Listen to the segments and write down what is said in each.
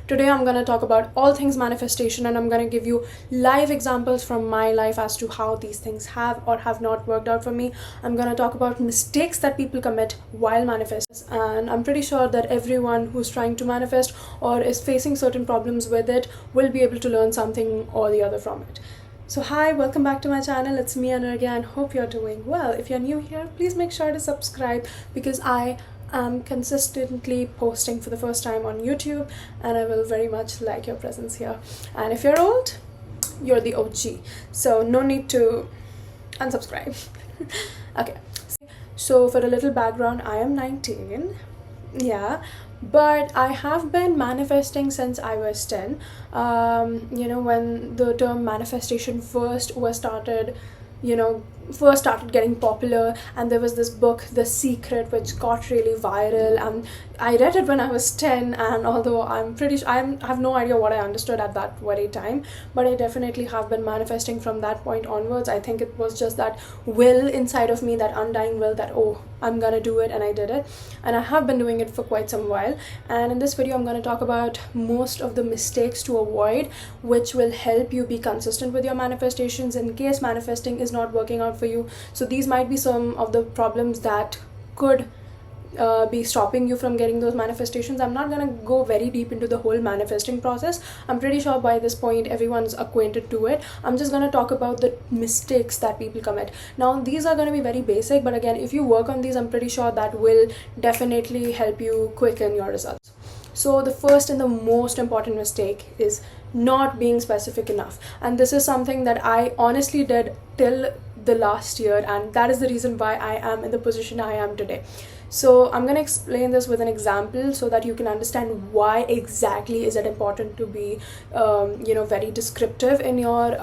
Today I'm going to talk about all things manifestation, and I'm going to give you live examples from my life as to how these things have or have not worked out for me. I'm going to talk about mistakes that people commit while manifesting, and I'm pretty sure that everyone who's trying to manifest or is facing certain problems with it will be able to learn something or the other from it. So hi, welcome back to my channel. It's me Anu again. Hope you're doing well. If you're new here, please make sure to subscribe because I am consistently posting for the first time on YouTube, and I will very much like your presence here. And if you're old, you're the OG, so no need to unsubscribe. Okay, so for a little background, I am 19. Yeah, but I have been manifesting since I was 10. When the term manifestation first started getting popular, and there was this book, The Secret, which got really viral, and I read it when I was 10, and although I'm pretty sure I have no idea what I understood at that very time, but I definitely have been manifesting from that point onwards. I think it was just that will inside of me, that undying will that, oh, I'm gonna do it, and I did it, and I have been doing it for quite some while. And in this video I'm going to talk about most of the mistakes to avoid, which will help you be consistent with your manifestations in case manifesting is not working out for you. So these might be some of the problems that could be stopping you from getting those manifestations. I'm not going to go very deep into the whole manifesting process. I'm pretty sure by this point everyone's acquainted to it. I'm just going to talk about the mistakes that people commit. Now these are going to be very basic, but again, if you work on these, I'm pretty sure that will definitely help you quicken your results. So the first and the most important mistake is not being specific enough, and this is something that I honestly did till the last year, and that is the reason why I am in the position I am today. So I'm going to explain this with an example so that you can understand why exactly is it important to be very descriptive in your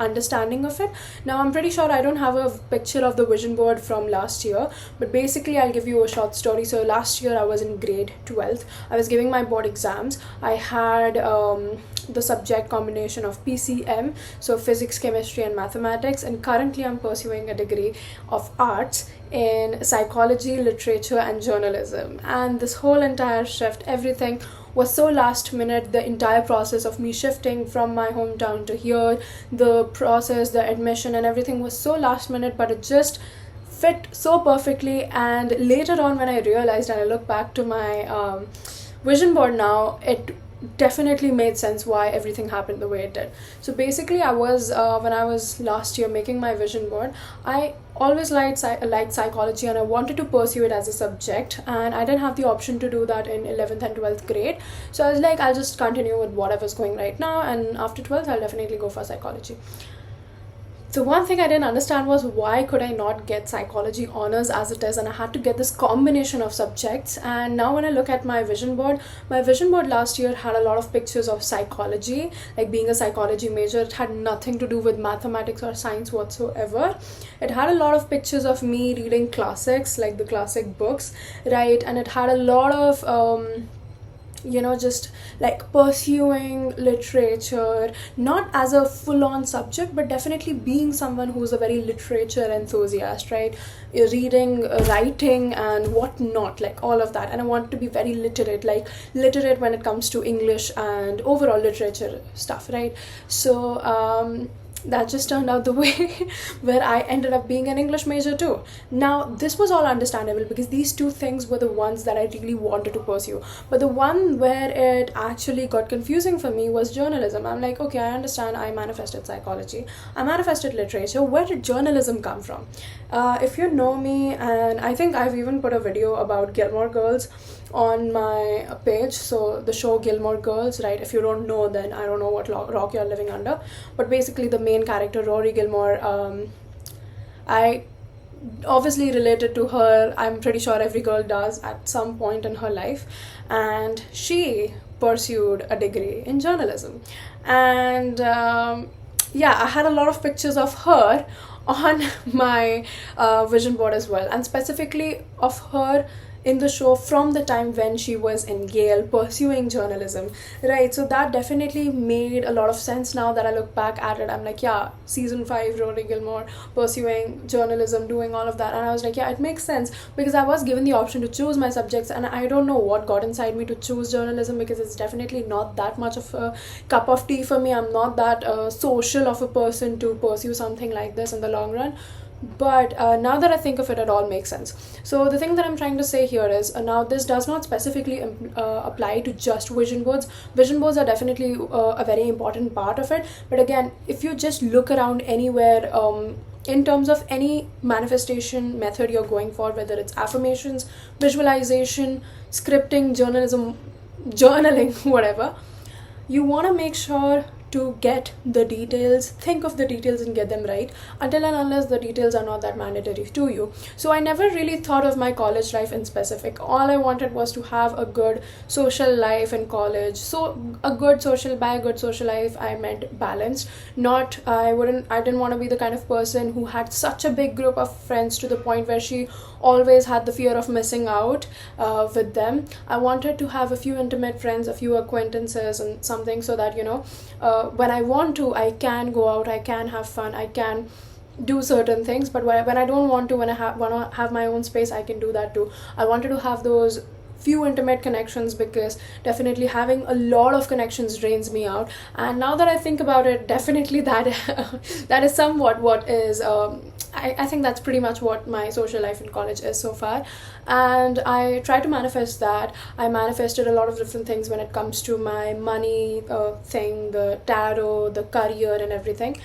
understanding of it. Now I'm pretty sure I don't have a picture of the vision board from last year, but basically I'll give you a short story. So last year I was in grade 12th. I was giving my board exams. I had the subject combination of PCM, so physics, chemistry and mathematics, and currently I'm pursuing a degree of arts in psychology, literature and journalism. And this whole entire shift, everything was so last minute. The entire process of me shifting from my hometown to here, the process, the admission and everything was so last minute, but it just fit so perfectly. And later on when I realized and I look back to my vision board now, it definitely made sense why everything happened the way it did. So basically I was when I was last year making my vision board, I always liked psychology and I wanted to pursue it as a subject, and I didn't have the option to do that in 11th and 12th grade. So I was like, I'll just continue with whatever's going right now, and after 12th I'll definitely go for psychology. The one thing I didn't understand was why could I not get psychology honors as it is, and I had to get this combination of subjects. And now when I look at my vision board last year had a lot of pictures of psychology, like being a psychology major. It had nothing to do with mathematics or science whatsoever. It had a lot of pictures of me reading classics, like the classic books, right? And it had a lot of just like pursuing literature, not as a full-on subject, but definitely being someone who's a very literature enthusiast, right? Reading, writing and whatnot, like all of that. And I want to be very literate when it comes to English and overall literature stuff, right? So that just turned out the way where I ended up being an English major too. Now this was all understandable because these two things were the ones that I really wanted to pursue, but the one where it actually got confusing for me was journalism. I'm like, okay, I understand I manifested psychology, I manifested literature, where did journalism come from? If you know me, and I think I've even put a video about Gilmore Girls on my page, so the show Gilmore Girls, right? If you don't know, then I don't know what rock you're living under, but basically the main character Rory Gilmore, I obviously related to her. I'm pretty sure every girl does at some point in her life, and she pursued a degree in journalism. And I had a lot of pictures of her on my vision board as well, and specifically of her in the show from the time when she was in Yale pursuing journalism, right? So that definitely made a lot of sense. Now that I look back at it, I'm like, yeah, season 5, Rory Gilmore pursuing journalism, doing all of that, and I was like, yeah, it makes sense, because I was given the option to choose my subjects, and I don't know what got inside me to choose journalism, because it's definitely not that much of a cup of tea for me. I'm not that social of a person to pursue something like this in the long run. But now that I think of it, it all makes sense. So the thing that I'm trying to say here is, now this does not specifically apply to just vision boards. Vision boards are definitely a very important part of it, but again, if you just look around anywhere, in terms of any manifestation method you're going for, whether it's affirmations, visualization, scripting, journaling, whatever, you want to make sure to get the details, think of the details and get them right, until and unless the details are not that mandatory to you. So I never really thought of my college life in specific. All I wanted was to have a good social life in college. So a good social, by a good social life, I meant balanced. Not, I didn't want to be the kind of person who had such a big group of friends to the point where she always had the fear of missing out with them. I wanted to have a few intimate friends, a few acquaintances and something, so that, when I want to, I can go out, I can have fun, I can do certain things. But when I don't want to, when I want to have my own space, I can do that too. I wanted to have those few intimate connections, because definitely having a lot of connections drains me out. And now that I think about it, definitely that that is somewhat what is I think that's pretty much what my social life in college is so far. And I try to manifest that. I manifested a lot of different things when it comes to my money thing, the tarot, the career and everything.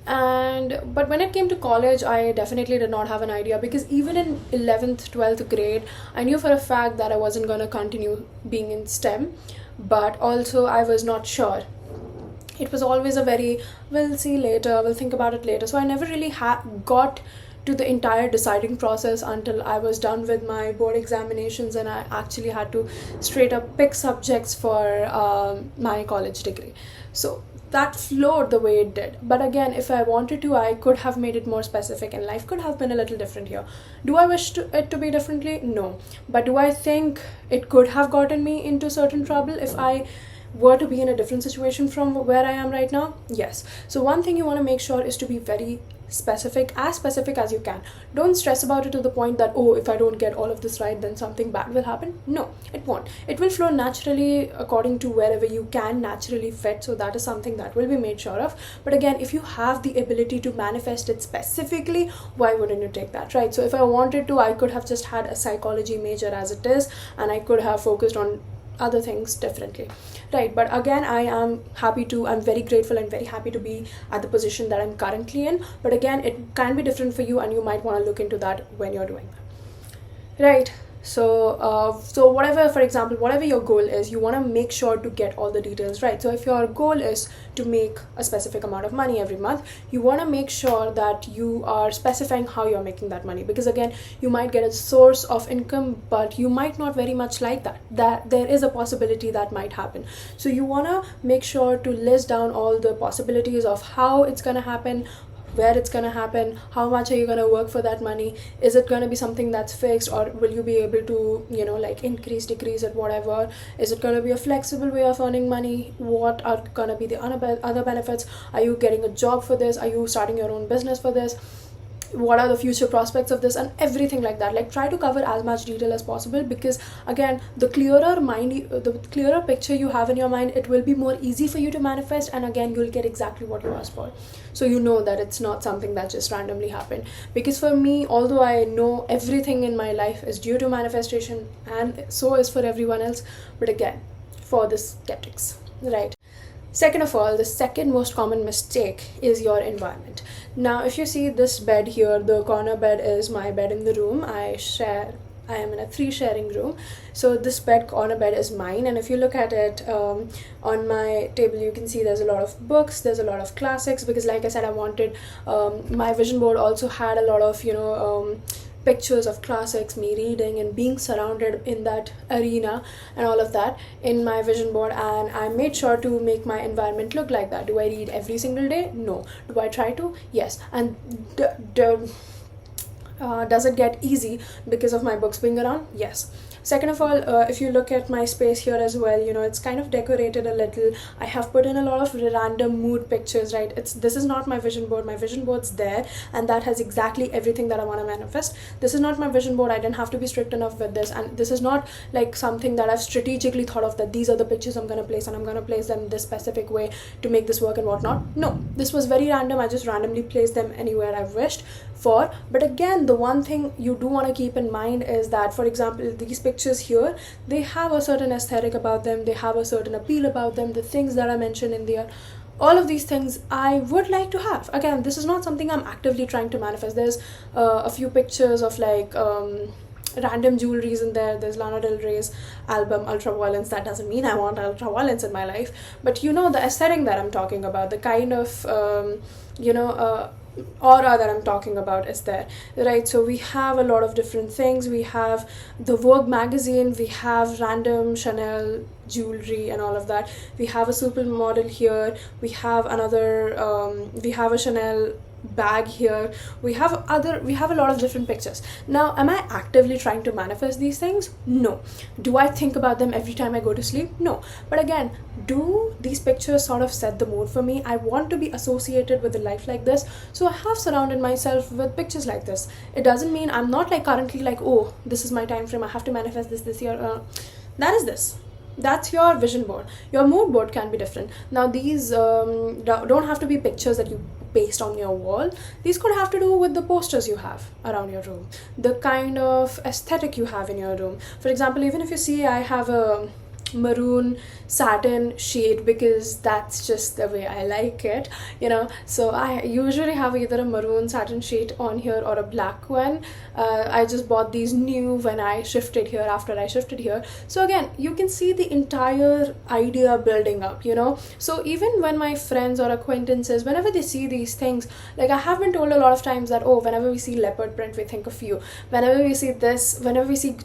But when it came to college, I definitely did not have an idea, because even in 11th 12th grade, I knew for a fact that I wasn't going to continue being in STEM, but also I was not sure. It was always a very, we'll see later, we'll think about it later. So I never really got to the entire deciding process until I was done with my board examinations, and I actually had to straight up pick subjects for my college degree. So that flowed the way it did. But again, if I wanted to, I could have made it more specific, and life could have been a little different here. Do I wish it to be differently? No. But do I think it could have gotten me into certain trouble if I were to be in a different situation from where I am right now? Yes. So one thing you want to make sure is to be very specific as you can. Don't stress about it to the point that, oh, if I don't get all of this right, then something bad will happen. No, it won't. It will flow naturally according to wherever you can naturally fit. So that is something that will be made sure of. But again, if you have the ability to manifest it specifically, why wouldn't you take that, right? So if I wanted to, I could have just had a psychology major as it is, and I could have focused on other things differently, right? But again, I'm very grateful and very happy to be at the position that I'm currently in. But again, it can be different for you, and you might want to look into that when you're doing that, right? So whatever, for example, whatever your goal is, you want to make sure to get all the details right. So if your goal is to make a specific amount of money every month, you want to make sure that you are specifying how you're making that money, because again, you might get a source of income, but you might not very much like that there is a possibility that might happen. So you want to make sure to list down all the possibilities of how it's going to happen, where it's going to happen, how much are you going to work for that money, is it going to be something that's fixed, or will you be able to like increase, decrease it, whatever, is it going to be a flexible way of earning money, what are going to be the other benefits, are you getting a job for this, are you starting your own business for this, what are the future prospects of this, and everything like that. Like, try to cover as much detail as possible, because again, the clearer picture you have in your mind, it will be more easy for you to manifest, and again, you'll get exactly what you asked for. So you know that it's not something that just randomly happened. Because for me, although I know everything in my life is due to manifestation, and so is for everyone else, but again, for the skeptics, right? Second of all, the second most common mistake is your environment. Now, if you see this bed here, the corner bed is my bed in the room. I am in a 3 sharing room. So this corner bed is mine. And if you look at it on my table, you can see there's a lot of books, there's a lot of classics, because like I said, I wanted, my vision board also had a lot of, pictures of classics, me reading and being surrounded in that arena and all of that in my vision board, and I made sure to make my environment look like that. Do I read every single day? No. Do I try to? Yes. And does it get easy because of my books being around? Yes. Second of all, if you look at my space here as well, it's kind of decorated a little. I have put in a lot of random mood pictures, right? This is not my vision board. My vision board's there, and that has exactly everything that I want to manifest. This is not my vision board. I didn't have to be strict enough with this, and this is not like something that I've strategically thought of, that these are the pictures I'm going to place, and I'm going to place them this specific way to make this work and whatnot. No, this was very random. I just randomly placed them anywhere I wished for. But again, the one thing you do want to keep in mind is that, for example, these pictures here, they have a certain aesthetic about them, they have a certain appeal about them, the things that I mentioned in there, all of these things I would like to have. Again, this is not something I'm actively trying to manifest. There's a few pictures of like random jewelries in there. There's Lana Del Rey's album Ultraviolence. That doesn't mean I want ultraviolence in my life, but the aesthetic that I'm talking about, the kind of aura that I'm talking about is there, right? So we have a lot of different things. We have the Vogue magazine, we have random Chanel jewelry and all of that. We have a supermodel here, we have we have a Chanel bag here, we have a lot of different pictures. Now, am I actively trying to manifest these things? No. Do I think about them every time I go to sleep? No. But again, do these pictures sort of set the mood for me? I want to be associated with a life like this, so I have surrounded myself with pictures like this. It doesn't mean I'm not like currently like, oh, this is my time frame, I have to manifest this year. That's your vision board. Your mood board can be different. Now, these don't have to be pictures that you paste on your wall. These could have to do with the posters you have around your room, the kind of aesthetic you have in your room. For example, even if you see, I have a maroon satin shade because that's just the way I like it, so I usually have either a maroon satin shade on here or a black one. I just bought these new when I shifted here, after I shifted here. So again, you can see the entire idea building up, so even when my friends or acquaintances, whenever they see these things, like I have been told a lot of times that, oh, whenever we see leopard print, we think of you. Whenever we see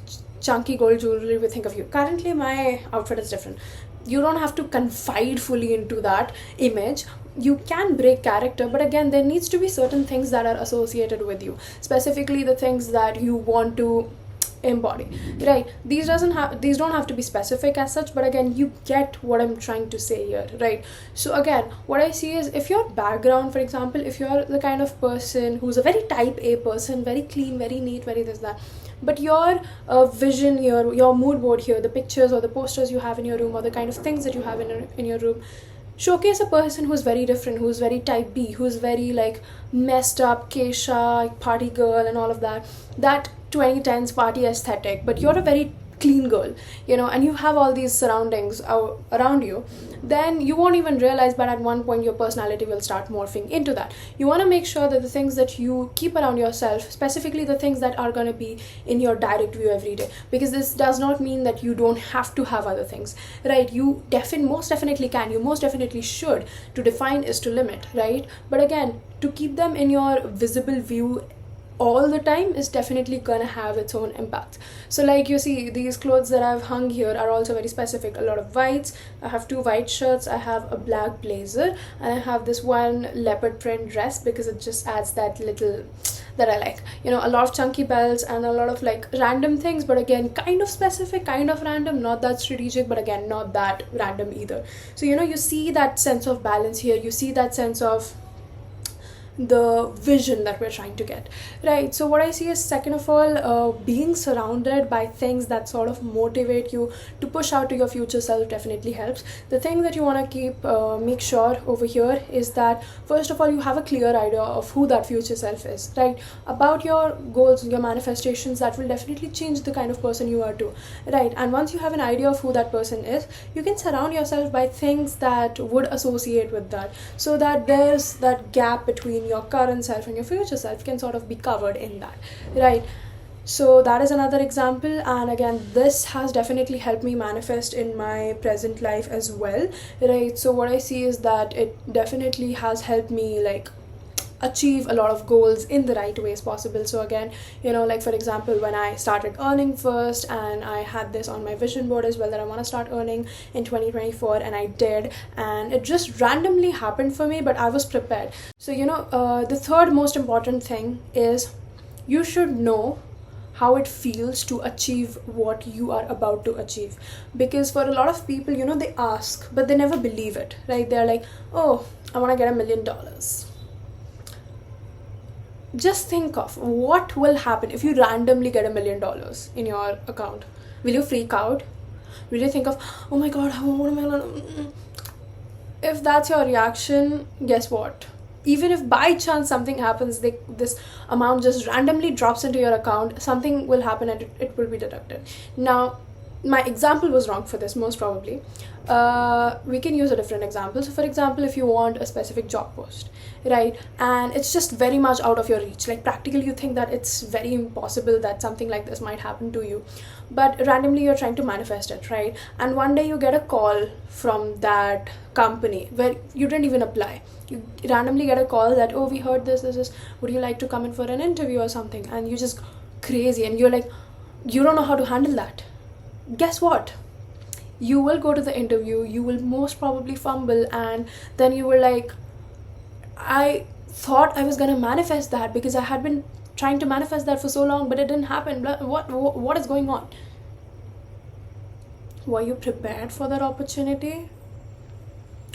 chunky gold jewelry, we think of you. Currently my outfit is different. You don't have to confide fully into that image. You can break character, but again, there needs to be certain things that are associated with you, specifically the things that you want to embody, right? These don't have to be specific as such, but again, you get what I'm trying to say here, right? So again, what I see is, if your background, for example, if you're the kind of person who's a very type A person, very clean, very neat, very this, that, but your vision here, your mood board here, the pictures or the posters you have in your room, or the kind of things that you have in your room, showcase a person who's very different, who's very type B, who's very like messed up, Keisha, party girl and all of that 2010s party aesthetic, but you're a very clean girl, and you have all these surroundings around you, then you won't even realize, but at one point your personality will start morphing into that. You want to make sure that the things that you keep around yourself, specifically the things that are going to be in your direct view every day, because this does not mean that you don't have to have other things, right? You most definitely can, you most definitely should. To define is to limit, right? But again, to keep them in your visible view all the time is definitely gonna have its own impact. So like you see, these clothes that I've hung here are also very specific. A lot of whites. I have 2 white shirts, I have a black blazer, and I have this one leopard print dress because it just adds that little that I like. A lot of chunky belts and a lot of like random things, but again, kind of specific, kind of random, not that strategic, but again, not that random either. So you see that sense of balance here, you see that sense of the vision that we're trying to get, right? So what I see is, second of all, being surrounded by things that sort of motivate you to push out to your future self definitely helps. The thing that you want to keep make sure over here is that, first of all, you have a clear idea of who that future self is, right? About your goals, your manifestations, that will definitely change the kind of person you are too, right? And once you have an idea of who that person is, you can surround yourself by things that would associate with that, so that there's that gap between your current self and your future self can sort of be covered in that, right? So that is another example, and again, this has definitely helped me manifest in my present life as well, right? So what I see is that it definitely has helped me like achieve a lot of goals in the right ways possible. So again, like for example, when I started earning first, and I had this on my vision board as well, that I want to start earning in 2024, and I did, and it just randomly happened for me, but I was prepared. So the third most important thing is, you should know how it feels to achieve what you are about to achieve. Because for a lot of people, you know, they ask but they never believe it, right? They're like, oh, I want to get $1 million. Just think of what will happen if you randomly get $1 million in your account. Will you freak out? Will you think of, oh my god, what am I gonna... If that's your reaction, guess what? Even if by chance something happens, this amount just randomly drops into your account, something will happen and it will be deducted. Now, my example was wrong for this, most probably. We can use a different example. So for example, if you want a specific job post, right, and it's just very much out of your reach, like practically you think that it's very impossible that something like this might happen to you, but randomly you're trying to manifest it, right? And one day you get a call from that company where you didn't even apply. You randomly get a call that, oh, we heard this, would you like to come in for an interview or something? And you just crazy and you're like, you don't know how to handle that. Guess what? You will go to the interview, you will most probably fumble, and then you were like, I thought I was gonna manifest that because I had been trying to manifest that for so long, but it didn't happen. What is going on? Were you prepared for that opportunity?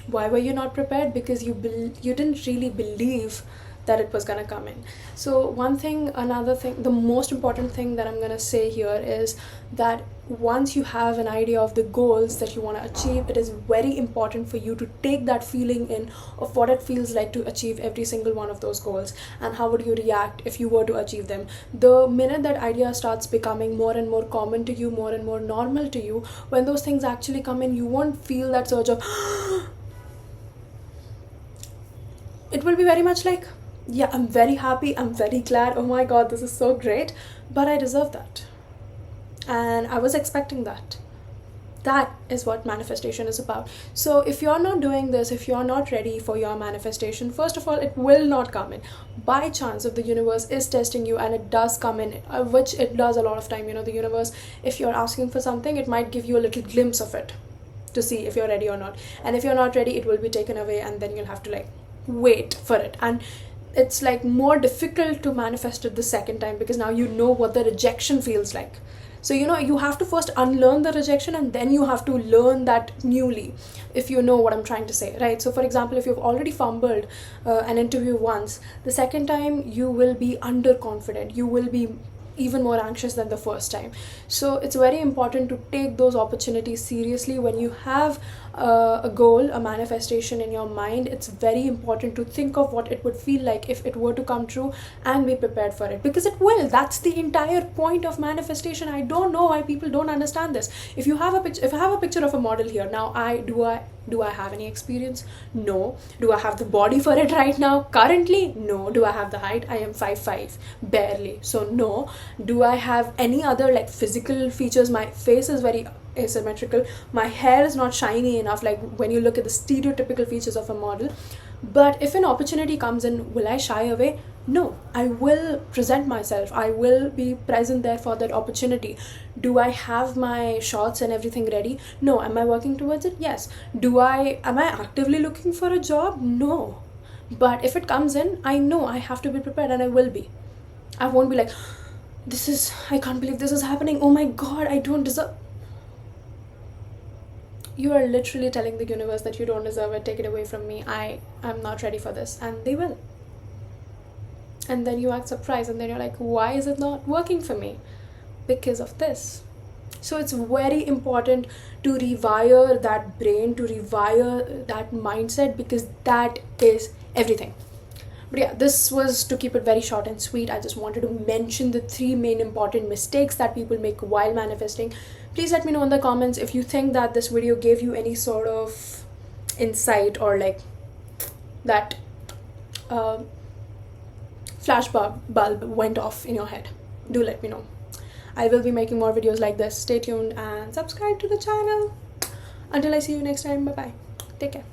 Why were you not prepared? Because you didn't really believe that it was gonna come in. So another thing, the most important thing that I'm gonna say here is that once you have an idea of the goals that you want to achieve, it is very important for you to take that feeling in of what it feels like to achieve every single one of those goals, and how would you react if you were to achieve them. The minute that idea starts becoming more and more common to you, more and more normal to you, when those things actually come in, you won't feel that surge of it will be very much like, yeah, I'm very happy, I'm very glad, oh my god, this is so great, but I deserve that. And I was expecting that. That is what manifestation is about. So if you're not doing this, if you're not ready for your manifestation, first of all, it will not come in. By chance, if the universe is testing you and it does come in, which it does a lot of time, you know, the universe, if you're asking for something, it might give you a little glimpse of it to see if you're ready or not. And if you're not ready, it will be taken away, and then you'll have to like wait for it. And it's like more difficult to manifest it the second time, because now you know what the rejection feels like. So, you know, you have to first unlearn the rejection, and then you have to learn that newly, if you know what I'm trying to say, right? So, for example, if you've already fumbled an interview once, the second time you will be underconfident. You will be even more anxious than the first time. So it's very important to take those opportunities seriously. When you have a goal, a manifestation in your mind, it's very important to think of what it would feel like if it were to come true, and be prepared for it, because it will. That's the entire point of manifestation. I don't know why people don't understand this. If I have a picture of a model here now, do I have any experience? No. Do I have the body for it right now? Currently, no. Do I have the height? I am 5'5", barely. So no. Do I have any other like physical features? My face is very asymmetrical. My hair is not shiny enough, like when you look at the stereotypical features of a model. But if an opportunity comes in, will I shy away? No, I will present myself. I will be present there for that opportunity. Do I have my shots and everything ready? No. Am I working towards it? Yes. Am I actively looking for a job? No. But if it comes in, I know I have to be prepared, and I will be. I won't be like, I can't believe this is happening. Oh my god, I don't deserve. You are literally telling the universe that you don't deserve it. Take it away from me. I'm not ready for this. And they will. And then you act surprised, and then you're like, why is it not working for me? Because of this. So it's very important to rewire that brain, to rewire that mindset, because that is everything. But yeah, this was to keep it very short and sweet. I just wanted to mention the 3 main important mistakes that people make while manifesting. Please let me know in the comments if you think that this video gave you any sort of insight, or like that flash bulb went off in your head. Do let me know. I will be making more videos like this. Stay tuned and subscribe to the channel. Until I see you next time, bye bye. Take care.